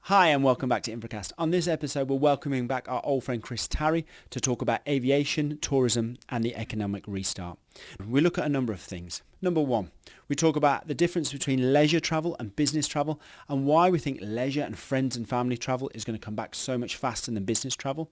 Hi and welcome back to Infracast. On this episode, we're welcoming back our old friend Chris Tarry to talk about aviation, tourism and the economic restart. We look at a number of things. Number one, we talk about the difference between leisure travel and business travel and why we think leisure and friends and family travel is going to come back so much faster than business travel.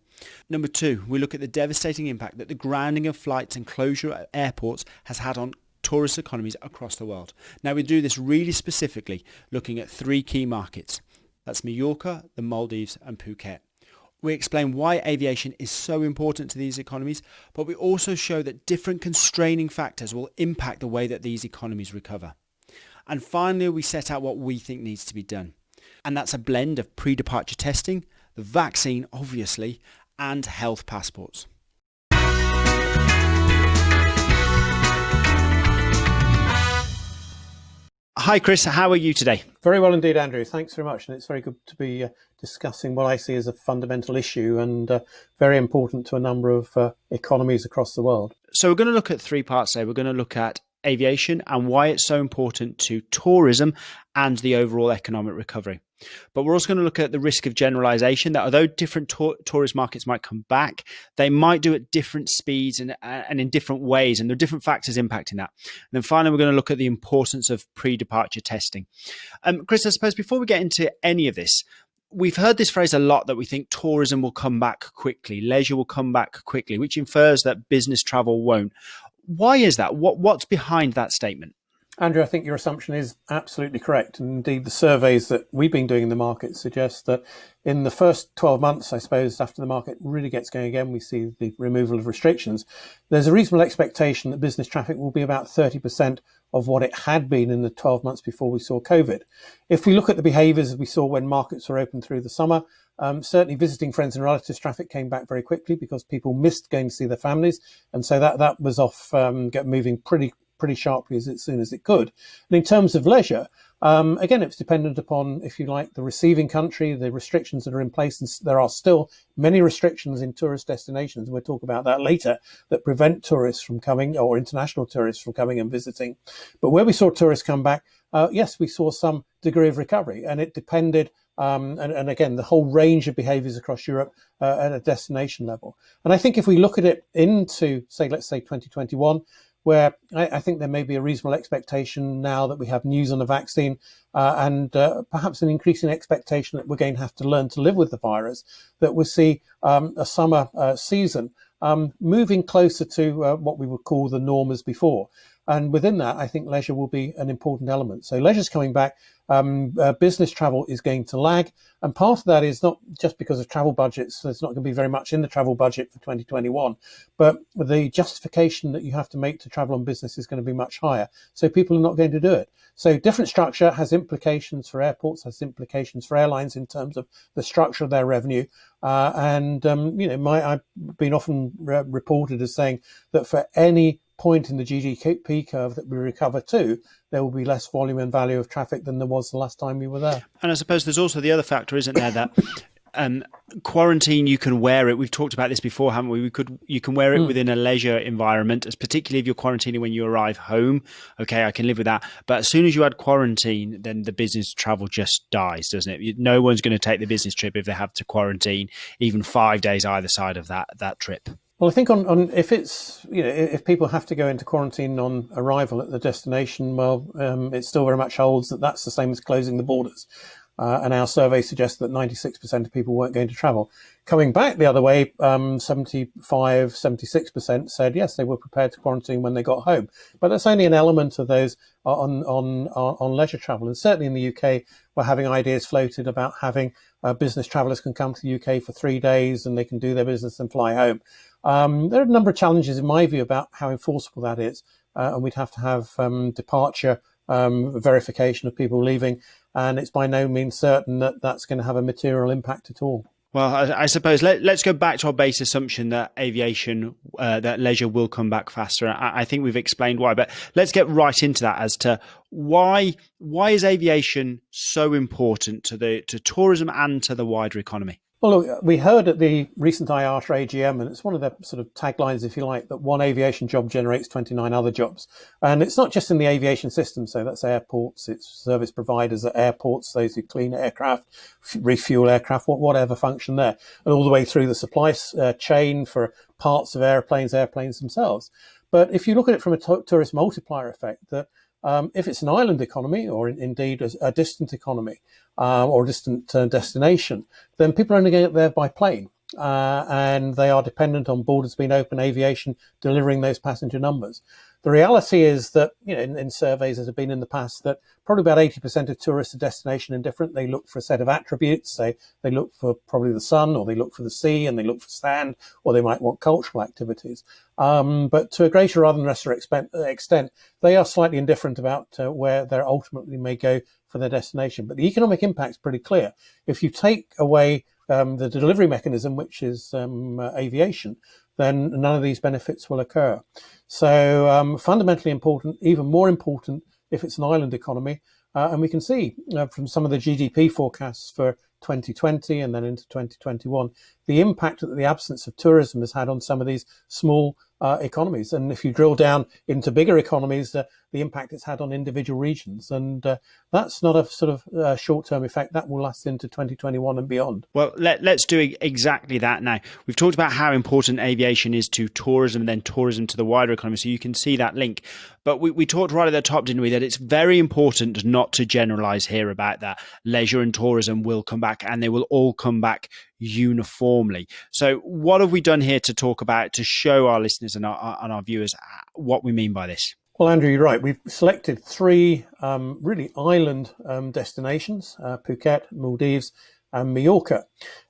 Number two, we look at the devastating impact that the grounding of flights and closure at airports has had on tourist economies across the world. Now we do this really specifically looking at three key markets. That's Majorca, the Maldives and Phuket. We explain why aviation is so important to these economies, but we also show that different constraining factors will impact the way that these economies recover. And finally, we set out what we think needs to be done. And that's a blend of pre-departure testing, the vaccine obviously, and health passports. Hi Chris, how are you today? Very well indeed, Andrew. Thanks very much. And it's very good to be discussing what I see as a fundamental issue and very important to a number of economies across the world. So we're going to look at three parts today. We're going to look at aviation and why it's so important to tourism and the overall economic recovery. But we're also going to look at the risk of generalization, that although different tourist markets might come back, they might do at different speeds and in different ways, and there are different factors impacting that. And then finally, we're going to look at the importance of pre-departure testing. Chris, I suppose before we get into any of this, we've heard this phrase a lot that we think tourism will come back quickly, leisure will come back quickly, which infers that business travel won't. Why is that? What's behind that statement? Andrew, I think your assumption is absolutely correct. And indeed, the surveys that we've been doing in the market suggest that in the first 12 months, I suppose, after the market really gets going again, we see the removal of restrictions. There's a reasonable expectation that business traffic will be about 30% of what it had been in the 12 months before we saw COVID. If we look at the behaviours we saw when markets were open through the summer, certainly visiting friends and relatives traffic came back very quickly because people missed going to see their families. And so that was off, moving pretty sharply as soon as it could. And in terms of leisure, again, it's dependent upon, if you like, the receiving country, the restrictions that are in place. And there are still many restrictions in tourist destinations, and we'll talk about that later, that prevent tourists from coming, or international tourists from coming and visiting. But where we saw tourists come back, yes, we saw some degree of recovery, and it depended and again, the whole range of behaviours across Europe at a destination level. And I think if we look at it into, let's say 2021, where I think there may be a reasonable expectation now that we have news on the vaccine and perhaps an increasing expectation that we're going to have to learn to live with the virus, that we'll see a summer season moving closer to what we would call the norm as before. And within that, I think leisure will be an important element. So leisure's coming back. Business travel is going to lag. And part of that is not just because of travel budgets. There's not going to be very much in the travel budget for 2021, but the justification that you have to make to travel on business is going to be much higher. So people are not going to do it. So different structure has implications for airports, has implications for airlines in terms of the structure of their revenue. I've been often reported as saying that for any point in the GDP curve that we recover to, there will be less volume and value of traffic than there was the last time we were there. And I suppose there's also the other factor, isn't there, that quarantine, you can wear it. We've talked about this before, haven't we? You can wear it within a leisure environment, as particularly if you're quarantining when you arrive home. Okay, I can live with that. But as soon as you add quarantine, then the business travel just dies, doesn't it? No one's going to take the business trip if they have to quarantine even 5 days either side of that trip. Well, I think on if it's, if people have to go into quarantine on arrival at the destination, well, it still very much holds that that's the same as closing the borders. And our survey suggests that 96% of people weren't going to travel. Coming back the other way, 76% said yes, they were prepared to quarantine when they got home. But that's only an element of those on leisure travel. And certainly in the UK, we're having ideas floated about having business travellers can come to the UK for 3 days and they can do their business and fly home. There are a number of challenges, in my view, about how enforceable that is. And we'd have to have departure verification of people leaving. And it's by no means certain that that's going to have a material impact at all. Well, I suppose let's go back to our base assumption that aviation, that leisure will come back faster. I think we've explained why, but let's get right into that as to why is aviation so important to tourism and to the wider economy? Well, look, we heard at the recent IATA AGM, and it's one of the sort of taglines, if you like, that one aviation job generates 29 other jobs. And it's not just in the aviation system. So that's airports, it's service providers at airports, those who clean aircraft, refuel aircraft, whatever function there, and all the way through the supply chain for parts of airplanes themselves. But if you look at it from a tourist multiplier effect, that if it's an island economy or indeed a distant economy or a distant destination, then people are only going there by plane. And they are dependent on borders being open, aviation delivering those passenger numbers. The reality is that, in surveys that have been in the past, that probably about 80% of tourists are destination indifferent. They look for a set of attributes. They look for probably the sun, or they look for the sea, and they look for sand, or they might want cultural activities. But to a greater rather than lesser extent, they are slightly indifferent about where they ultimately may go for their destination. But the economic impact is pretty clear. If you take away the delivery mechanism, which is aviation, then none of these benefits will occur. So fundamentally important, even more important if it's an island economy. And we can see from some of the GDP forecasts for 2020 and then into 2021, the impact that the absence of tourism has had on some of these small economies. And if you drill down into bigger economies, the impact it's had on individual regions. And that's not a sort of short-term effect. That will last into 2021 and beyond. Well, let's do exactly that now. We've talked about how important aviation is to tourism and then tourism to the wider economy, so you can see that link. But we talked right at the top, didn't we, that it's very important not to generalize here about that. Leisure and tourism will come back, and they will all come back uniformly. So what have we done here to talk about, to show our listeners and our viewers what we mean by this? Well, Andrew, you're right. We've selected three really island destinations, Phuket, Maldives, and Majorca.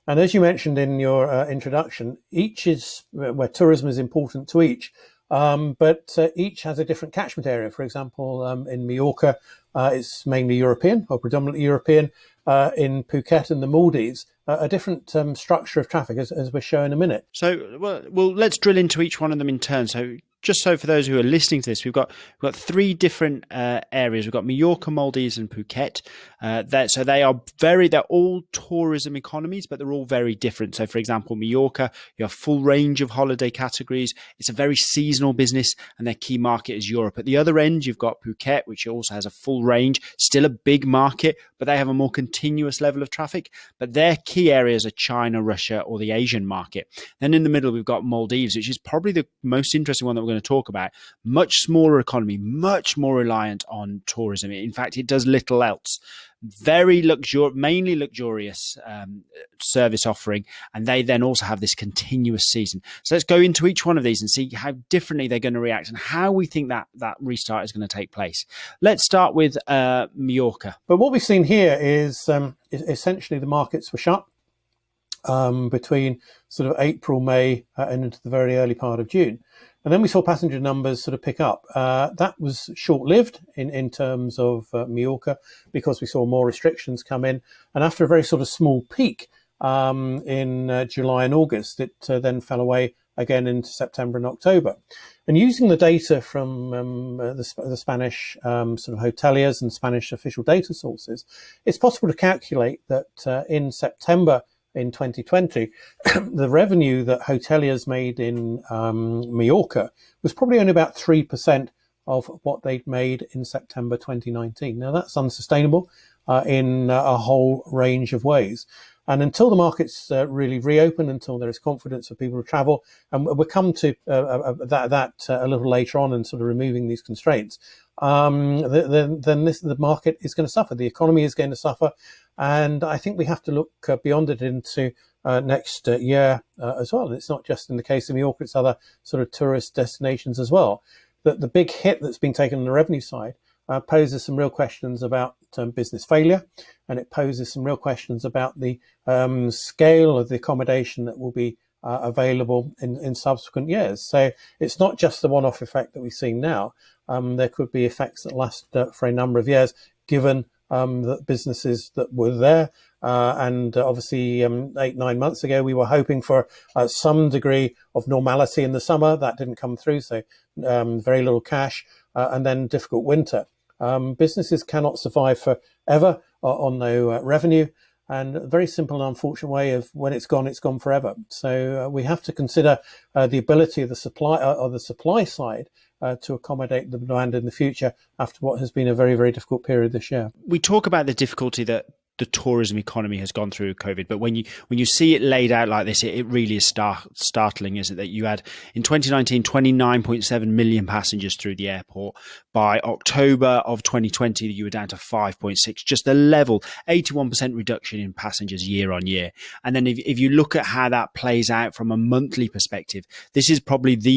And as you mentioned in your introduction, each is where tourism is important to each. But each has a different catchment area. For example, in Majorca, it's mainly European or predominantly European. In Phuket and the Maldives, a different structure of traffic, as we'll show in a minute. So, well, let's drill into each one of them in turn. So, just so for those who are listening to this, we've got three different areas. We've got Majorca, Maldives, and Phuket. They're all tourism economies, but they're all very different. So, for example, Majorca, you have a full range of holiday categories. It's a very seasonal business, and their key market is Europe. At the other end, you've got Phuket, which also has a full range, still a big market, but they have a more continuous level of traffic. But their key areas are China, Russia, or the Asian market. Then in the middle, we've got Maldives, which is probably the most interesting one that we're going to talk about. Much smaller economy, much more reliant on tourism. In fact, it does little else. Very mainly luxurious service offering, and they then also have this continuous season. So let's go into each one of these and see how differently they're going to react and how we think that restart is going to take place. Let's start with Majorca. But what we've seen here is essentially the markets were shut between sort of April, May, and into the very early part of June. And then we saw passenger numbers sort of pick up. That was short-lived in terms of Majorca, because we saw more restrictions come in. And after a very sort of small peak in July and August, it then fell away again into September and October. And using the data from the Spanish sort of hoteliers and Spanish official data sources, it's possible to calculate that in September in 2020, the revenue that hoteliers made in Majorca was probably only about 3% of what they'd made in September 2019. Now, that's unsustainable in a whole range of ways. And until the markets really reopen, until there is confidence for people to travel, and we'll come to that a little later on, and sort of removing these constraints, then the market is going to suffer. The economy is going to suffer. And I think we have to look beyond it into next year as well. And it's not just in the case of Majorca, it's other sort of tourist destinations as well. That the big hit that's been taken on the revenue side poses some real questions about business failure, and it poses some real questions about the scale of the accommodation that will be available in subsequent years. So it's not just the one-off effect that we've seen now. There could be effects that last for a number of years, given the businesses that were there. And obviously 8-9 months ago, we were hoping for some degree of normality in the summer. That didn't come through, so very little cash, and then difficult winter. Businesses cannot survive forever on no revenue. And a very simple and unfortunate way of when it's gone forever. So we have to consider the ability of the supply side to accommodate the demand in the future after what has been a very, very difficult period this year. We talk about the difficulty that the tourism economy has gone through COVID, but when you see it laid out like this, it really is startling, isn't it? That you had in 2019 29.7 million passengers through the airport. By October of 2020, you were down to 5.6. Just the level 81% reduction in passengers year on year. And then if you look at how that plays out from a monthly perspective, this is probably one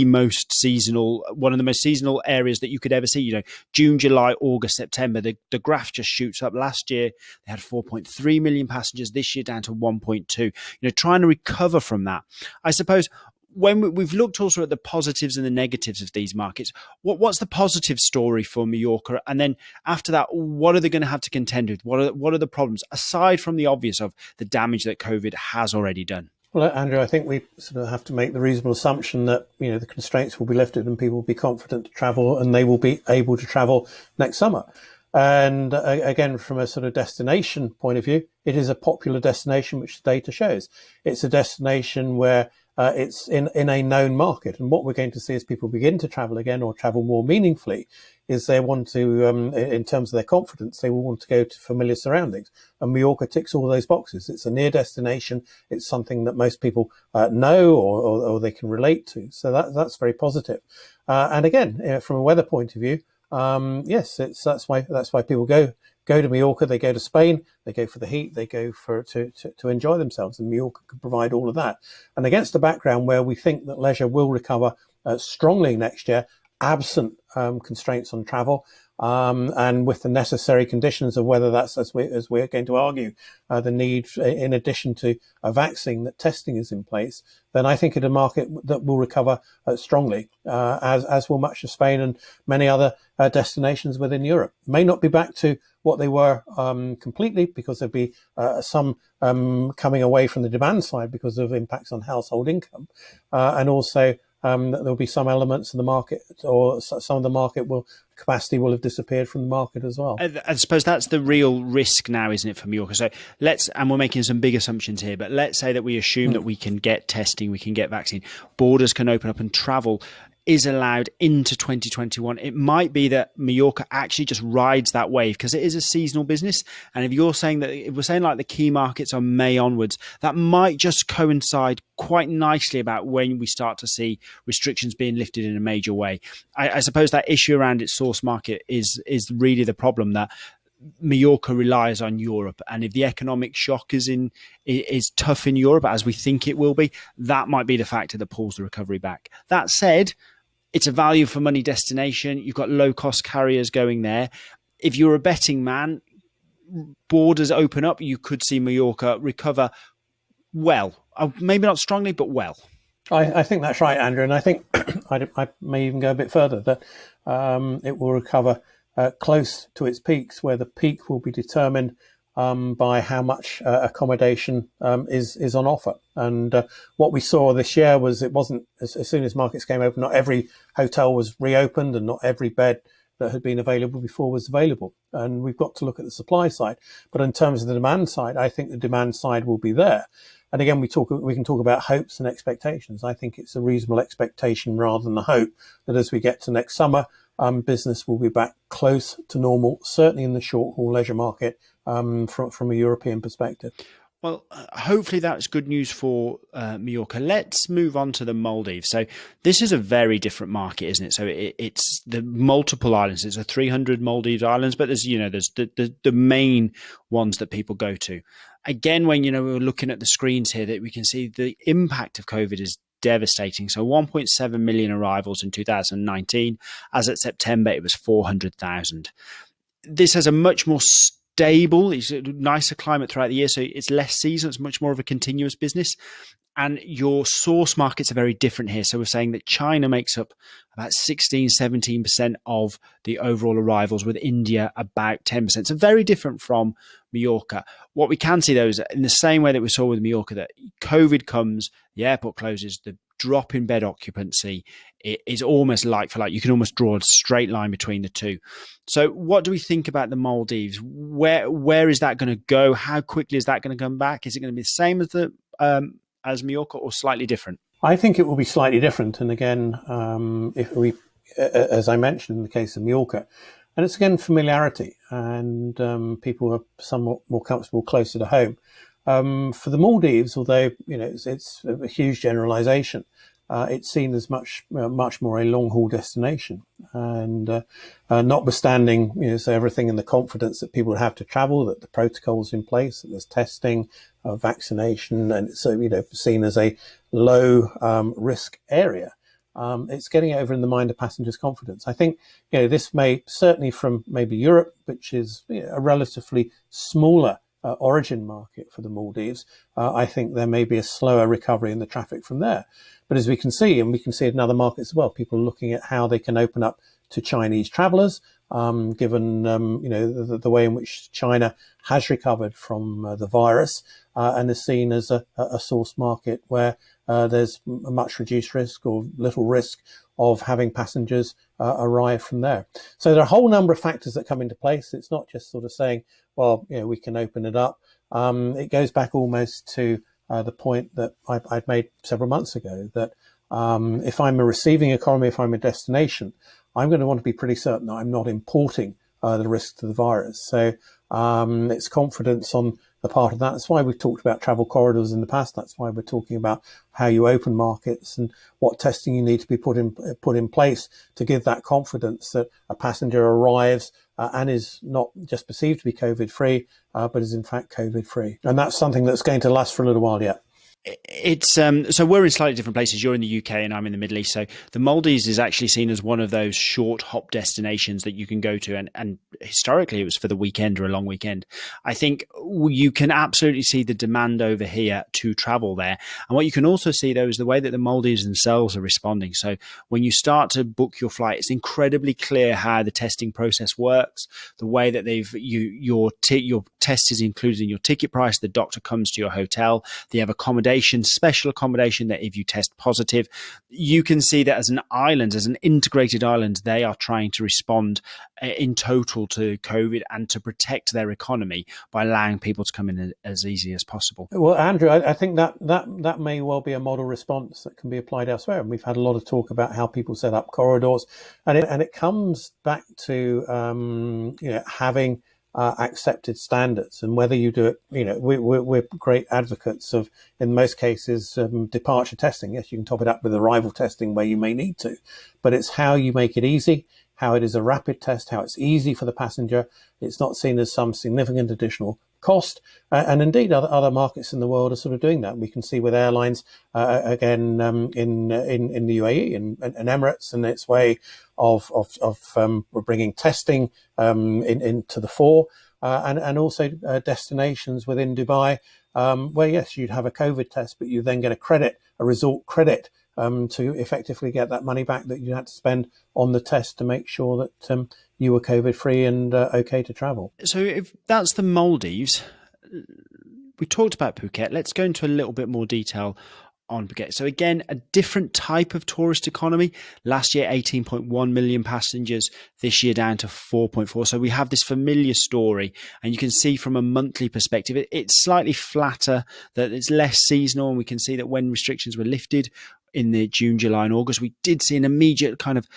of the most seasonal areas that you could ever see. You know, June, July, August, September, the graph just shoots up. Last year they had 4.3 million passengers, this year down to 1.2. You know, trying to recover from that. I suppose when we've looked also at the positives and the negatives of these markets, what's the positive story for Majorca? And then after that, what are they going to have to contend with? What are the problems, aside from the obvious of the damage that COVID has already done? Well, Andrew, I think we sort of have to make the reasonable assumption that, you know, the constraints will be lifted and people will be confident to travel and they will be able to travel next summer. And again, from a sort of destination point of view, it is a popular destination, which the data shows. It's a destination where it's in a known market. And what we're going to see as people begin to travel again or travel more meaningfully is they want to, in terms of their confidence, they will want to go to familiar surroundings. And Majorca ticks all those boxes. It's a near destination. It's something that most people know or they can relate to. So that's very positive. And again, from a weather point of view, yes, that's why people go to Majorca. They go to Spain. They go for the heat. They go to enjoy themselves. And Majorca can provide all of that. And against the background where we think that leisure will recover strongly next year, absent constraints on travel, and with the necessary conditions of whether that's, as we're going to argue, the need, in addition to a vaccine, that testing is in place, then I think it's a market that will recover strongly, as will much of Spain and many other destinations within Europe. May not be back to what they were completely, because there'll be some coming away from the demand side because of impacts on household income, and also there'll be some elements of the market, or some of the capacity will have disappeared from the market as well. I suppose that's the real risk now, isn't it, for Majorca? So and we're making some big assumptions here, but let's say that we assume that we can get testing, we can get vaccine, borders can open up and travel is allowed into 2021. It might be that Majorca actually just rides that wave because it is a seasonal business. And if we're saying like the key markets are May onwards, that might just coincide quite nicely about when we start to see restrictions being lifted in a major way. I suppose that issue around its source market is really the problem, that Majorca relies on Europe, and if the economic shock is tough in Europe, as we think it will be, that might be the factor that pulls the recovery back. That said, it's a value for money destination. You've got low cost carriers going there. If you're a betting man, borders open up, you could see Majorca recover well. Maybe not strongly, but well. I think that's right, Andrew. And I think I may even go a bit further, that it will recover close to its peaks, where the peak will be determined by how much accommodation is on offer. And what we saw this year was, it wasn't, as soon as markets came open, not every hotel was reopened and not every bed that had been available before was available. And we've got to look at the supply side. But in terms of the demand side, I think the demand side will be there. And again, we can talk about hopes and expectations. I think it's a reasonable expectation rather than a hope that as we get to next summer, business will be back close to normal, certainly in the short haul leisure market, from a European perspective. Well, hopefully that's good news for Majorca. Let's move on to the Maldives. So this is a very different market, isn't it? So it's the multiple islands. It's a 300 Maldives islands, but there's the main ones that people go to. Again, when we're looking at the screens here, that we can see the impact of COVID is devastating. So 1.7 million arrivals in 2019. As at September, it was 400,000. This has a much more stable, it's a nicer climate throughout the year, so it's less seasonal, it's much more of a continuous business. And your source markets are very different here. So we're saying that China makes up about 16-17% of the overall arrivals, with India about 10%. So very different from Majorca. What we can see, though, is in the same way that we saw with Majorca, that COVID comes, the airport closes, the drop in bed occupancy is almost like for like. You can almost draw a straight line between the two. So what do we think about the Maldives? Where is that going to go? How quickly is that going to come back? Is it going to be the same as Majorca or slightly different? I think it will be slightly different. And again, if we, as I mentioned in the case of Majorca, and it's again familiarity, and people are somewhat more comfortable closer to home. For the Maldives, although it's a huge generalisation, it's seen as much more a long haul destination, and notwithstanding so everything and the confidence that people have to travel, that the protocols in place, that there's testing, vaccination, and so seen as a low risk area. It's getting over in the mind of passengers' confidence. I think this may certainly from maybe Europe, which is a relatively smaller origin market for the Maldives. I think there may be a slower recovery in the traffic from there. But as we can see, and we can see it in other markets as well, people are looking at how they can open up to Chinese travellers, given the way in which China has recovered from the virus and is seen as a source market where there's a much reduced risk or little risk of having passengers arrive from there. So there are a whole number of factors that come into place. It's not just sort of saying, well, we can open it up. It goes back almost to the point that I'd made several months ago, that if I'm a receiving economy, if I'm a destination, I'm going to want to be pretty certain that I'm not importing the risk to the virus. So it's confidence on the part of that. That's why we've talked about travel corridors in the past. That's why we're talking about how you open markets and what testing you need to be put in place to give that confidence that a passenger arrives and is not just perceived to be COVID-free, but is in fact COVID-free. And that's something that's going to last for a little while yet. It's so we're in slightly different places. You're in the UK and I'm in the Middle East. So the Maldives is actually seen as one of those short hop destinations that you can go to. And historically, it was for the weekend or a long weekend. I think you can absolutely see the demand over here to travel there. And what you can also see, though, is the way that the Maldives themselves are responding. So when you start to book your flight, it's incredibly clear how the testing process works, the way that your test is included in your ticket price. The doctor comes to your hotel. They have special accommodation that if you test positive, you can see that as an island, as an integrated island, they are trying to respond in total to COVID and to protect their economy by allowing people to come in as easy as possible. Well, Andrew, I think that may well be a model response that can be applied elsewhere. And we've had a lot of talk about how people set up corridors, and it comes back to having accepted standards, and whether you do it, we're great advocates of, in most cases, departure testing. Yes, you can top it up with arrival testing where you may need to, but it's how you make it easy, how it is a rapid test, how it's easy for the passenger. It's not seen as some significant additional cost, and indeed other markets in the world are sort of doing that. We can see with airlines again in the UAE and Emirates, and its way of bringing testing into the fore, and also destinations within Dubai where yes, you'd have a COVID test, but you then get a resort credit to effectively get that money back that you had to spend on the test to make sure that you were COVID-free and okay to travel. So if that's the Maldives, we talked about Phuket. Let's go into a little bit more detail on Phuket. So again, a different type of tourist economy. Last year, 18.1 million passengers. This year down to 4.4. So we have this familiar story, and you can see from a monthly perspective, it's slightly flatter, that it's less seasonal. And we can see that when restrictions were lifted in the June, July and August, we did see an immediate kind of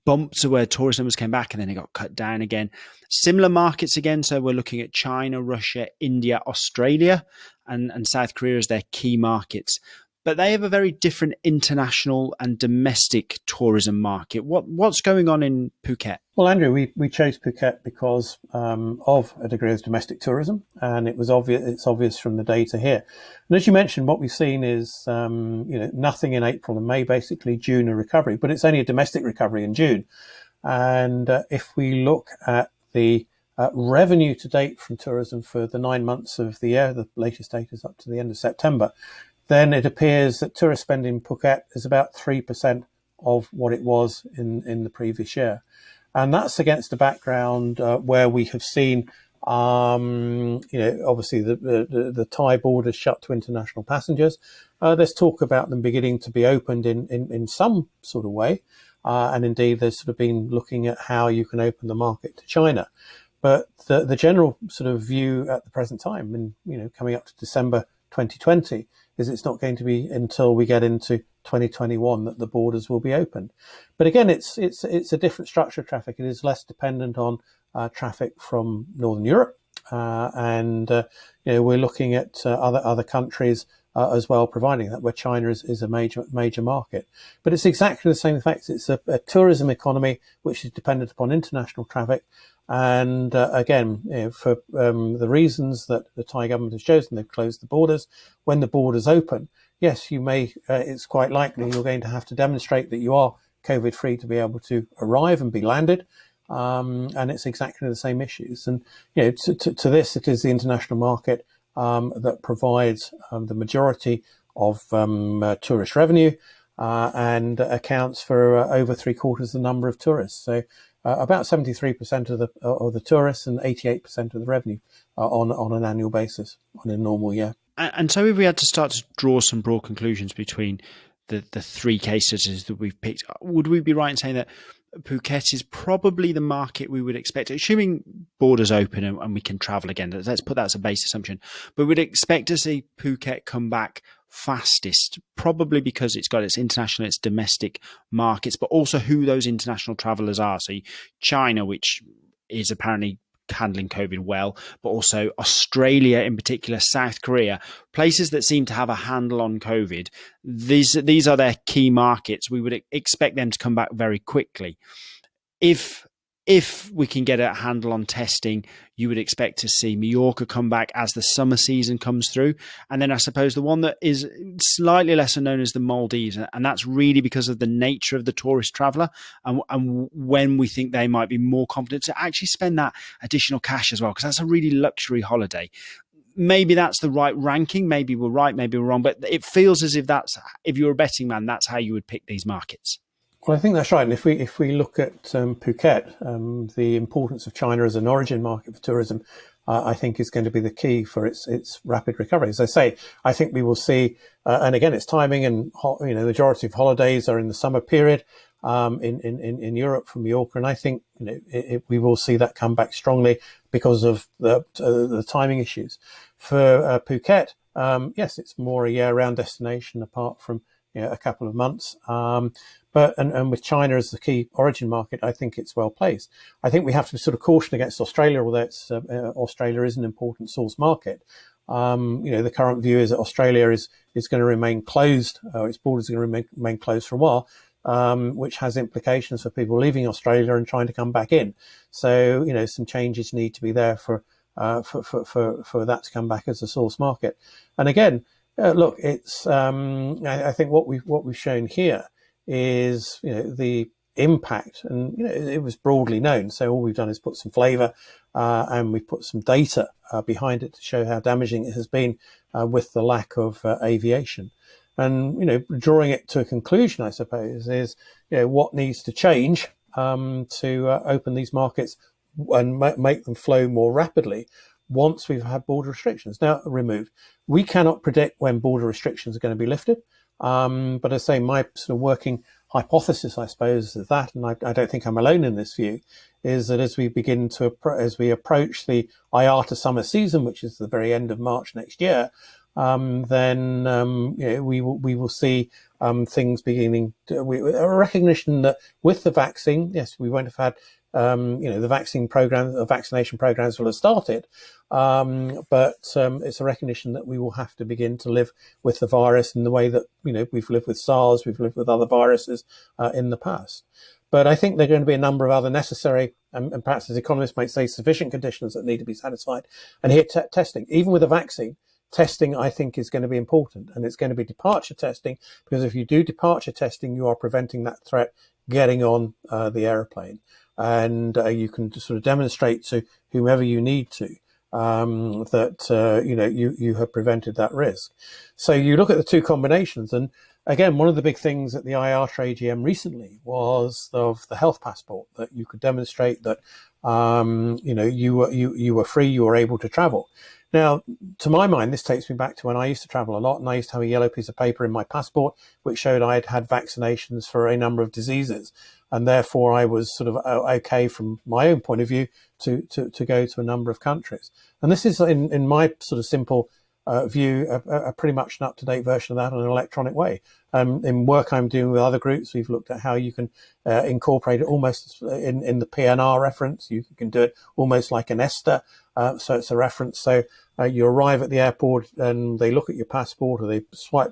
bump to where tourist numbers came back, and then it got cut down again. Similar markets again. So we're looking at China, Russia, India, Australia, and South Korea as their key markets. But they have a very different international and domestic tourism market. What's going on in Phuket? Well, Andrew, we chose Phuket because of a degree of domestic tourism, and it was obvious. It's obvious from the data here. And as you mentioned, what we've seen is nothing in April and May, basically June a recovery, but it's only a domestic recovery in June. And if we look at the revenue to date from tourism for the 9 months of the year, the latest data is up to the end of September, then it appears that tourist spend in Phuket is about 3% of what it was in the previous year. And that's against a background where we have seen Obviously the Thai borders shut to international passengers. There's talk about them beginning to be opened in some sort of way. And indeed, there's sort of been looking at how you can open the market to China. But the general sort of view at the present time, and coming up to December 2020, is it's not going to be until we get into 2021 that the borders will be opened. But again, it's a different structure of traffic. It is less dependent on traffic from Northern Europe, and we're looking at other countries as well, providing that, where China is a major market. But it's exactly the same effects. It's a tourism economy which is dependent upon international traffic. And again, for the reasons that the Thai government has chosen, they've closed the borders. When the borders open, yes, you may. It's quite likely you're going to have to demonstrate that you are COVID-free to be able to arrive and be landed. And it's exactly the same issues. And to this, it is the international market that provides the majority of tourist revenue and accounts for over 3/4 of the number of tourists. So about 73% of the tourists and 88% of the revenue on an annual basis on a normal year. And so if we had to start to draw some broad conclusions between the three case studies that we've picked, would we be right in saying that Phuket is probably the market we would expect, assuming borders open and we can travel again? Let's put that as a base assumption. But we'd expect to see Phuket come back fastest, probably because it's got its international, its domestic markets, but also who those international travelers are. So China, which is apparently handling COVID well, but also Australia in particular, South Korea, places that seem to have a handle on COVID. These are their key markets. We would expect them to come back very quickly. If we can get a handle on testing, you would expect to see Majorca come back as the summer season comes through. And then I suppose the one that is slightly lesser known as the Maldives, and that's really because of the nature of the tourist traveller and when we think they might be more confident to actually spend that additional cash as well, because that's a really luxury holiday. Maybe that's the right ranking. Maybe we're right, maybe we're wrong, but it feels as if if you're a betting man, that's how you would pick these markets. Well, I think that's right. And if we look at Phuket, the importance of China as an origin market for tourism, I think is going to be the key for its rapid recovery. As I say, I think we will see, and again, it's timing, and the majority of holidays are in the summer period in Europe from Majorca, and I think we will see that come back strongly because of the timing issues. For Phuket, yes, it's more a year-round destination apart from a couple of months. But with China as the key origin market, I think it's well placed. I think we have to sort of caution against Australia, although Australia is an important source market. The current view is that Australia is going to remain closed, its borders are going to remain closed for a while, which has implications for people leaving Australia and trying to come back in. So, some changes need to be there for that to come back as a source market. And again, look, it's I think what we've shown here is the impact, and it was broadly known. So all we've done is put some flavour and we've put some data behind it to show how damaging it has been with the lack of aviation. And drawing it to a conclusion, I suppose, is what needs to change to open these markets and make them flow more rapidly once we've had border restrictions now removed. We cannot predict when border restrictions are going to be lifted. But I say my sort of working hypothesis, I suppose, is that, and I don't think I'm alone in this view, is that as we begin as we approach the IATA summer season, which is the very end of March next year, then we will see things beginning. A recognition that with the vaccine, yes, we won't have had. The vaccination programs will have started, but it's a recognition that we will have to begin to live with the virus in the way that we've lived with SARS, we've lived with other viruses in the past. But I think there are going to be a number of other necessary, and perhaps as economists might say, sufficient conditions that need to be satisfied. And here, testing, even with a vaccine, testing, I think, is going to be important, and it's going to be departure testing, because if you do departure testing, you are preventing that threat getting on the aeroplane. And you can sort of demonstrate to whomever you need to that you have prevented that risk. So you look at the two combinations, and again, one of the big things at the IATA AGM recently was of the health passport, that you could demonstrate that you were free, you were able to travel. Now, to my mind, this takes me back to when I used to travel a lot, and I used to have a yellow piece of paper in my passport which showed I had had vaccinations for a number of diseases, and therefore I was sort of okay from my own point of view to go to a number of countries. And this is, in my sort of simple view, a pretty much an up-to-date version of that in an electronic way. In work I'm doing with other groups, we've looked at how you can incorporate it almost in the PNR reference. You can do it almost like an ESTA, so it's a reference. So you arrive at the airport and they look at your passport, or they swipe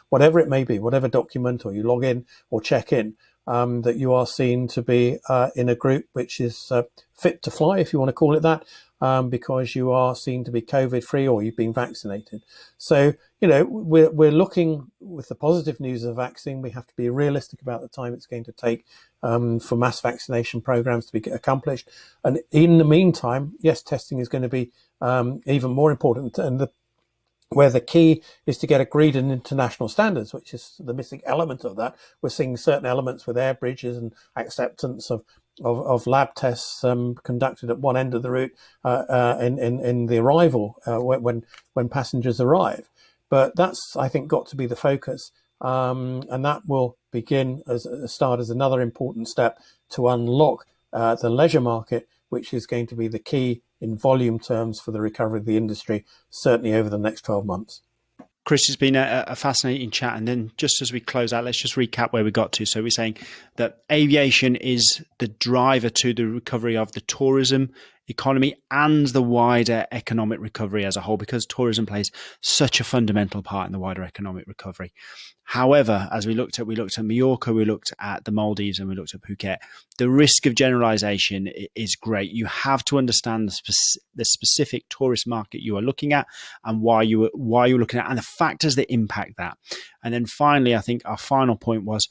whatever it may be, whatever document, or you log in or check in, that you are seen to be in a group which is fit to fly, if you want to call it that, because you are seen to be COVID-free or you've been vaccinated. So, we're looking with the positive news of the vaccine. We have to be realistic about the time it's going to take for mass vaccination programs to be accomplished. And in the meantime, yes, testing is going to be even more important. And where the key is to get agreed in international standards, which is the missing element of that. We're seeing certain elements with air bridges and acceptance of lab tests conducted at one end of the route in the arrival when passengers arrive. But that's, I think, got to be the focus, and that will begin as another important step to unlock the leisure market, which is going to be the key in volume terms for the recovery of the industry, certainly over the next 12 months. Chris, it's been a fascinating chat. And then just as we close out, let's just recap where we got to. So we're saying that aviation is the driver to the recovery of the tourism economy and the wider economic recovery as a whole, because tourism plays such a fundamental part in the wider economic recovery. However, as we looked at Majorca, we looked at the Maldives, and we looked at Phuket, the risk of generalization is great. You have to understand the specific tourist market you are looking at and why you're looking at, and the factors that impact that. And then finally, I think our final point was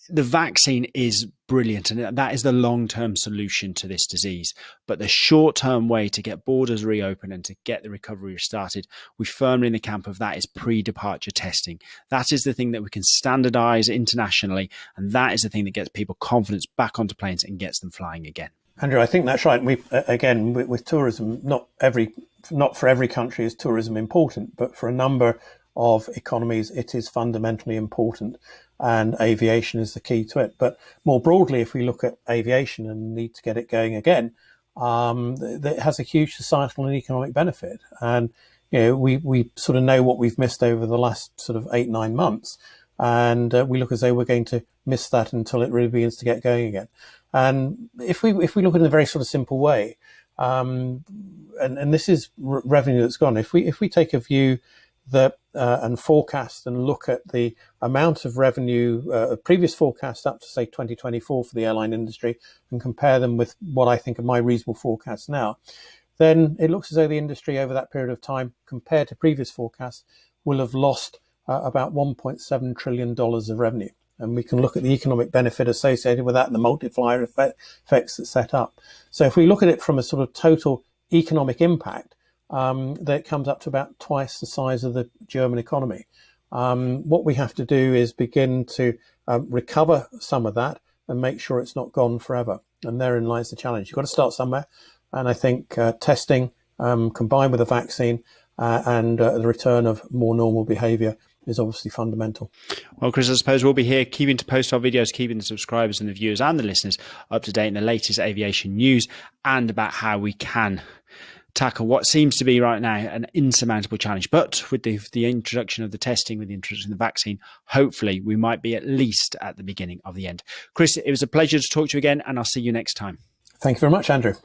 the vaccine is brilliant, and that is the long-term solution to this disease. But the short-term way to get borders reopened and to get the recovery started, we firmly in the camp of that is pre-departure testing. That is the thing that we can standardize internationally, and that is the thing that gets people confidence back onto planes and gets them flying again. Andrew, I think that's right. We again with tourism, not for every country is tourism important, but for a number of economies, it is fundamentally important, and aviation is the key to it. But more broadly, if we look at aviation and need to get it going again, it has a huge societal and economic benefit. And we sort of know what we've missed over the last sort of 8-9 months, and we look as though we're going to miss that until it really begins to get going again. And if we look at it in a very sort of simple way, and this is revenue that's gone. If we take a view that and forecast and look at the amount of revenue, previous forecasts up to say 2024 for the airline industry, and compare them with what I think are my reasonable forecasts now, then it looks as though the industry over that period of time, compared to previous forecasts, will have lost about $1.7 trillion of revenue. And we can look at the economic benefit associated with that and the multiplier effects that set up. So if we look at it from a sort of total economic impact, that comes up to about twice the size of the German economy. What we have to do is begin to recover some of that and make sure it's not gone forever. And therein lies the challenge. You've got to start somewhere. And I think testing combined with a vaccine and the return of more normal behaviour is obviously fundamental. Well, Chris, I suppose we'll be here keeping to post our videos, keeping the subscribers and the viewers and the listeners up to date in the latest aviation news and about how we can tackle what seems to be right now an insurmountable challenge. But with the introduction of the testing, with the introduction of the vaccine, hopefully we might be at least at the beginning of the end. Chris, it was a pleasure to talk to you again, and I'll see you next time. Thank you very much, Andrew.